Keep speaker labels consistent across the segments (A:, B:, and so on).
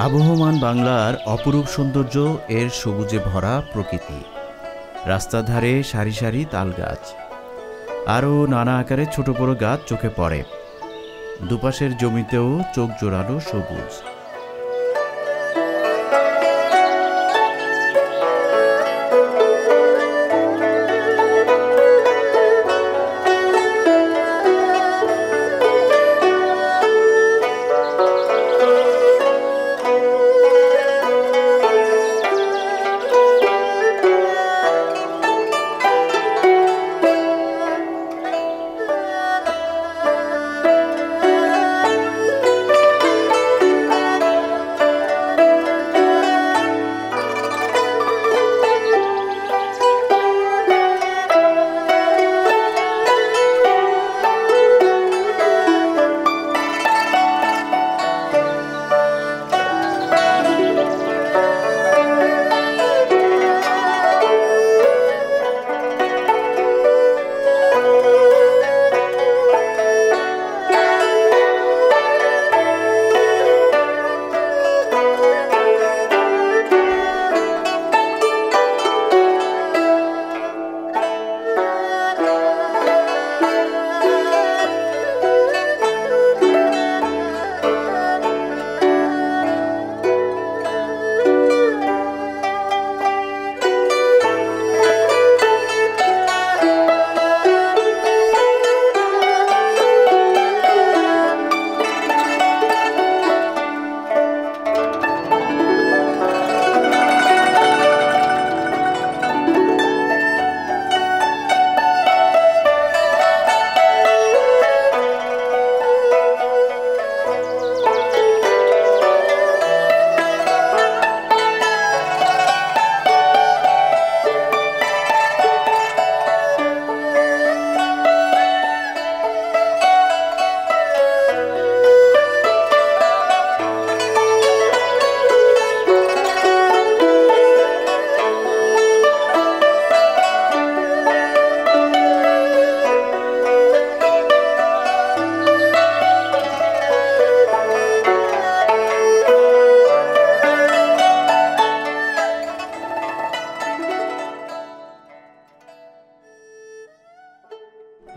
A: আবহমান বাংলার অপরূপ সৌন্দর্য এর সবুজে ভরা প্রকৃতি, রাস্তার ধারে সারি সারি তাল গাছ, আরও নানা আকারে ছোট বড় গাছ চোখে পড়ে। দুপাশের জমিতেও চোখ জোড়ানো সবুজ।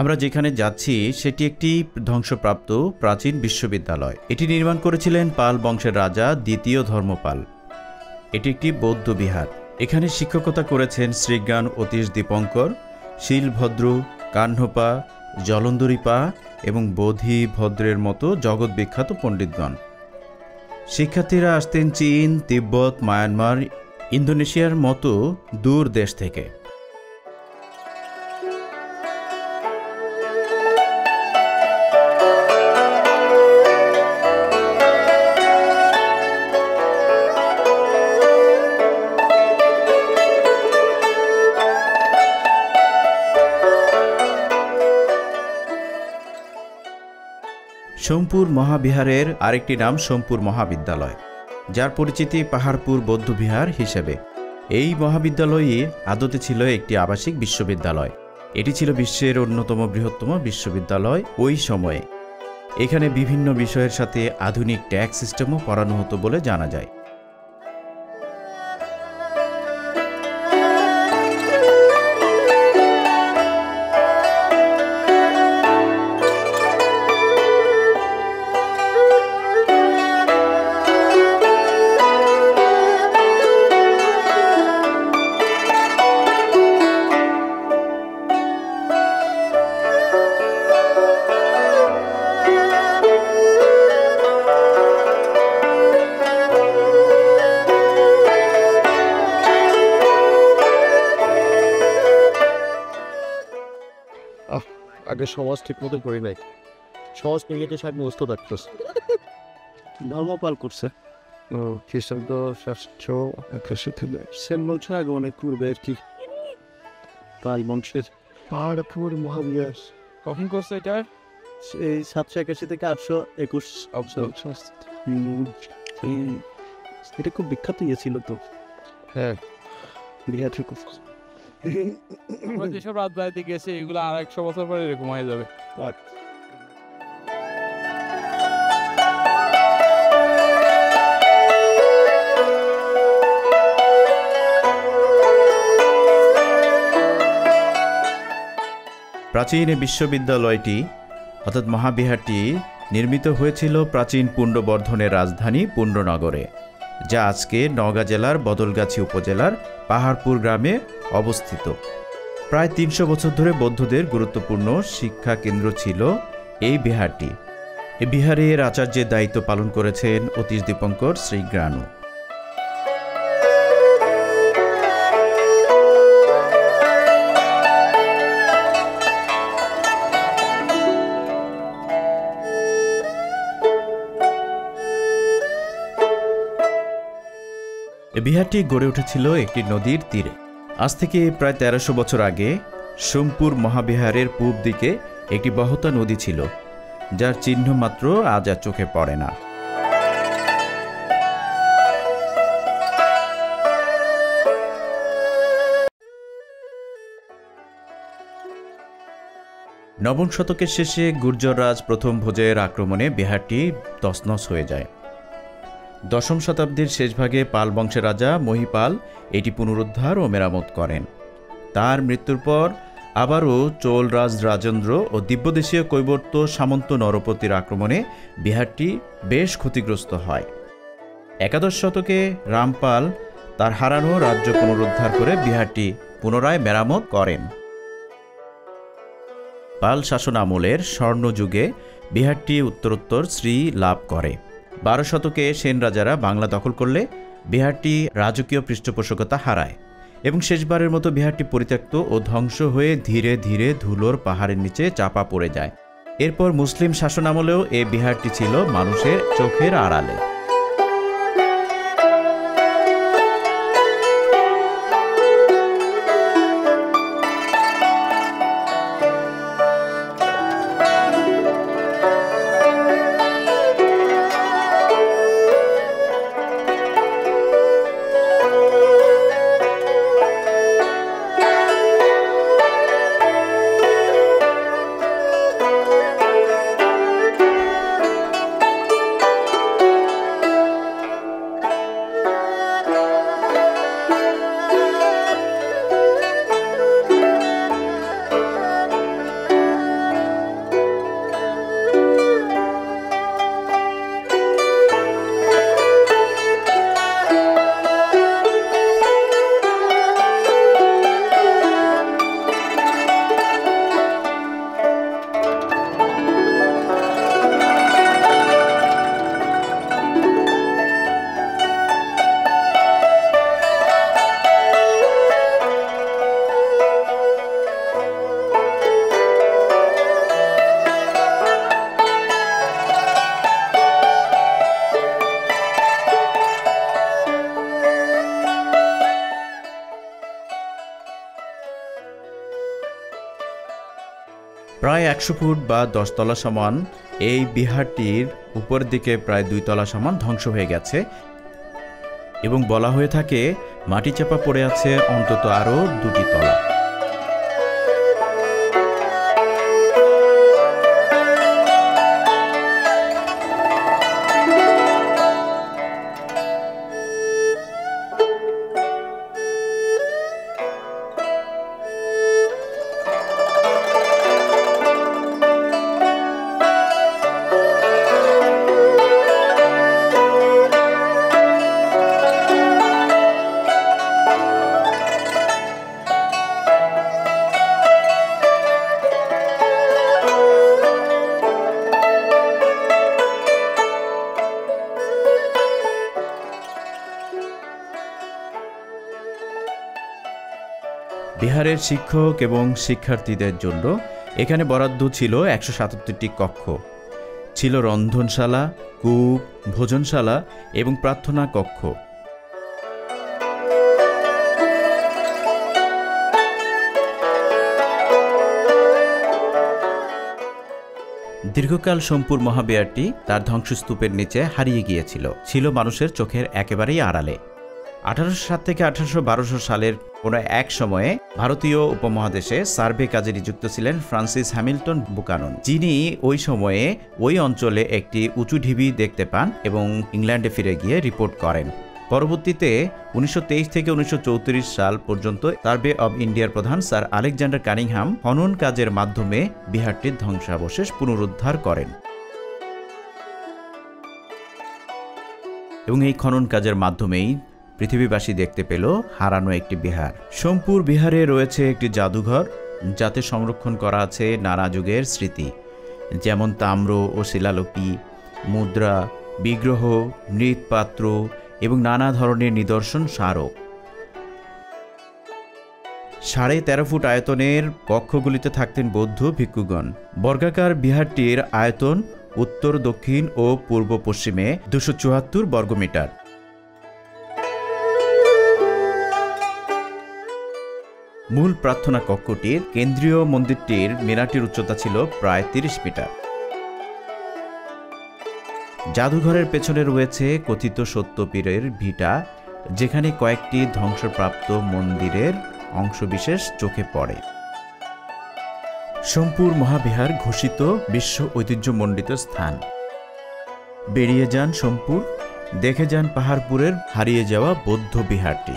A: আমরা যেখানে যাচ্ছি সেটি একটি ধ্বংসপ্রাপ্ত প্রাচীন বিশ্ববিদ্যালয়। এটি নির্মাণ করেছিলেন পাল বংশের রাজা দ্বিতীয় ধর্মপাল। এটি একটি বৌদ্ধ বিহার। এখানে শিক্ষকতা করেছেন শ্রীজ্ঞান অতীশ দীপঙ্কর, শিলভদ্র, কাহ্নপা, জলন্ধরিপা এবং বোধি ভদ্রের মতো জগৎ বিখ্যাত পণ্ডিতগণ। শিক্ষার্থীরা আসতেন চীন, তিব্বত, মায়ানমার, ইন্দোনেশিয়ার মতো দূর দেশ থেকে। সোমপুর মহাবিহারের আরেকটি নাম সোমপুর মহাবিদ্যালয়, যার পরিচিতি পাহাড়পুর বৌদ্ধবিহার হিসেবে। এই মহাবিদ্যালয়ই আদতে ছিল একটি আবাসিক বিশ্ববিদ্যালয়। এটি ছিল বিশ্বের অন্যতম বৃহত্তম বিশ্ববিদ্যালয় ওই সময়ে। এখানে বিভিন্ন বিষয়ের সাথে আধুনিক ট্যাগ সিস্টেমও পড়ানো হতো বলে জানা যায়।
B: আগে সমাজ ঠিক মতো করি নাই। সমাজ মিলিয়ে সব মুস্ত থাকতেছে। ধর্মপাল করছে খ্রিস্টাব্দ 761 সেন বলছে আগে অনেক পূর্বে আর কি। পাল বংশের পাহাড়পুর মহাবিহার
C: কখন করছে এটা?
B: এই 781 থেকে 821। এটা খুব বিখ্যাত ইয়ে ছিল তো। হ্যাঁ, বিহার থেকে
C: যেসব রাজবাড়িতে গেছে এগুলো আর 100 বছর পরে এরকম হয়ে যাবে।
A: প্রাচীন এই বিশ্ববিদ্যালয়টি অর্থাৎ মহাবিহারটি নির্মিত হয়েছিল প্রাচীন পুণ্ড্রবর্ধনের রাজধানী পুণ্ড্রনগরে, যা আজকে নওগাঁ জেলার বদলগাছি উপজেলার পাহাড়পুর গ্রামে অবস্থিত। প্রায় ৩০০ বছর ধরে বৌদ্ধদের গুরুত্বপূর্ণ শিক্ষা কেন্দ্র ছিল এই বিহারটি। এই বিহারের আচার্যের দায়িত্ব পালন করেছেন অতীশ দীপঙ্কর শ্রী গ্রানু। বিহারটি গড়ে উঠেছিল একটি নদীর তীরে। আজ থেকে প্রায় ১৩০০ বছর আগে সোমপুর মহাবিহারের পূব দিকে একটি বহতা নদী ছিল, যার চিহ্ন মাত্র আজ আর চোখে পড়ে না। নবম শতকের শেষে গুর্জররাজ প্রথম ভোজের আক্রমণে বিহারটি তছনছ হয়ে যায়। দশম শতাব্দীর শেষভাগে পাল বংশের রাজা মহিপাল এটি পুনরুদ্ধার ও মেরামত করেন। তার মৃত্যুর পর আবারও চোলরাজ রাজেন্দ্র ও দিব্যদেশীয় কৈবর্ত সামন্ত নরপতির আক্রমণে বিহারটি বেশ ক্ষতিগ্রস্ত হয়। একাদশ শতকে রামপাল তার হারানো রাজ্য পুনরুদ্ধার করে বিহারটি পুনরায় মেরামত করেন। পাল শাসন আমলের স্বর্ণযুগে বিহারটি উত্তরোত্তর শ্রী লাভ করে। ১২ শতকে সেন রাজারা বাংলা দখল করলে বিহারটি রাজকীয় পৃষ্ঠপোষকতা হারায় এবং শেষবারের মতো বিহারটি পরিত্যক্ত ও ধ্বংস হয়ে ধীরে ধীরে ধুলোর পাহাড়ের নিচে চাপা পড়ে যায়। এরপর মুসলিম শাসন আমলেও এই বিহারটি ছিল মানুষের চোখের আড়ালে। প্রায় ১০০ ফুট বা ১০ তলা সমান এই বিহারটির উপরের দিকে প্রায় ২ তলা সমান ধ্বংস হয়ে গেছে এবং বলা হয়ে থাকে মাটি চাপা পড়ে আছে অন্তত আরও ২টি তলা। বিহারের শিক্ষক এবং শিক্ষার্থীদের জন্য এখানে বরাদ্দ ছিল ১৭৭টি কক্ষ, ছিল রন্ধনশালা, কূপ, ভোজনশালা এবং প্রার্থনা কক্ষ। দীর্ঘকাল সোমপুর মহাবিহারটি তার ধ্বংসস্তূপের নিচে হারিয়ে গিয়েছিল, ছিল মানুষের চোখের একেবারেই আড়ালে। ১৮০৭ থেকে ১৮১২ সালের কোনো এক সময়ে ভারতীয় উপমহাদেশে সার্ভে কাজে নিযুক্ত ছিলেন ফ্রান্সিস হ্যামিল্টন বুকানন, যিনি ওই সময়ে ওই অঞ্চলে একটি উঁচু ঢিবি দেখতে পান এবং ইংল্যান্ডে ফিরে গিয়ে রিপোর্ট করেন। পরবর্তীতে 1923 থেকে 1934 সাল পর্যন্ত সার্ভে অব ইন্ডিয়ার প্রধান স্যার আলেকজান্ডার কানিংহাম খনন কাজের মাধ্যমে বিহারটির ধ্বংসাবশেষ পুনরুদ্ধার করেন এবং এই খনন কাজের মাধ্যমেই পৃথিবীবাসী দেখতে পেল হারানো একটি বিহার। সোমপুর বিহারে রয়েছে একটি জাদুঘর, যাতে সংরক্ষণ করা আছে নানা যুগের স্মৃতি, যেমন তাম্র ও শিলালিপি, মুদ্রা, বিগ্রহ, মৃৎপাত্র এবং নানা ধরনের নিদর্শন স্মারক। 13.5 ফুট আয়তনের কক্ষগুলিতে থাকতেন বৌদ্ধ ভিক্ষুগণ। বর্গাকার বিহারটির আয়তন উত্তর, দক্ষিণ ও পূর্ব পশ্চিমে 274 বর্গমিটার। মূল প্রার্থনা কক্ষটির কেন্দ্রীয় মন্দিরটির মিনারটির উচ্চতা ছিল প্রায় 30 মিটার। জাদুঘরের পেছনে রয়েছে কথিত সত্যপীরের ভিটা, যেখানে কয়েকটি ধ্বংসপ্রাপ্ত মন্দিরের অংশবিশেষ চোখে পড়ে। সোমপুর মহাবিহার ঘোষিত বিশ্ব ঐতিহ্যমণ্ডিত স্থান। বেরিয়ে যান সোমপুর, দেখে যান পাহাড়পুরের হারিয়ে যাওয়া বৌদ্ধ বিহারটি।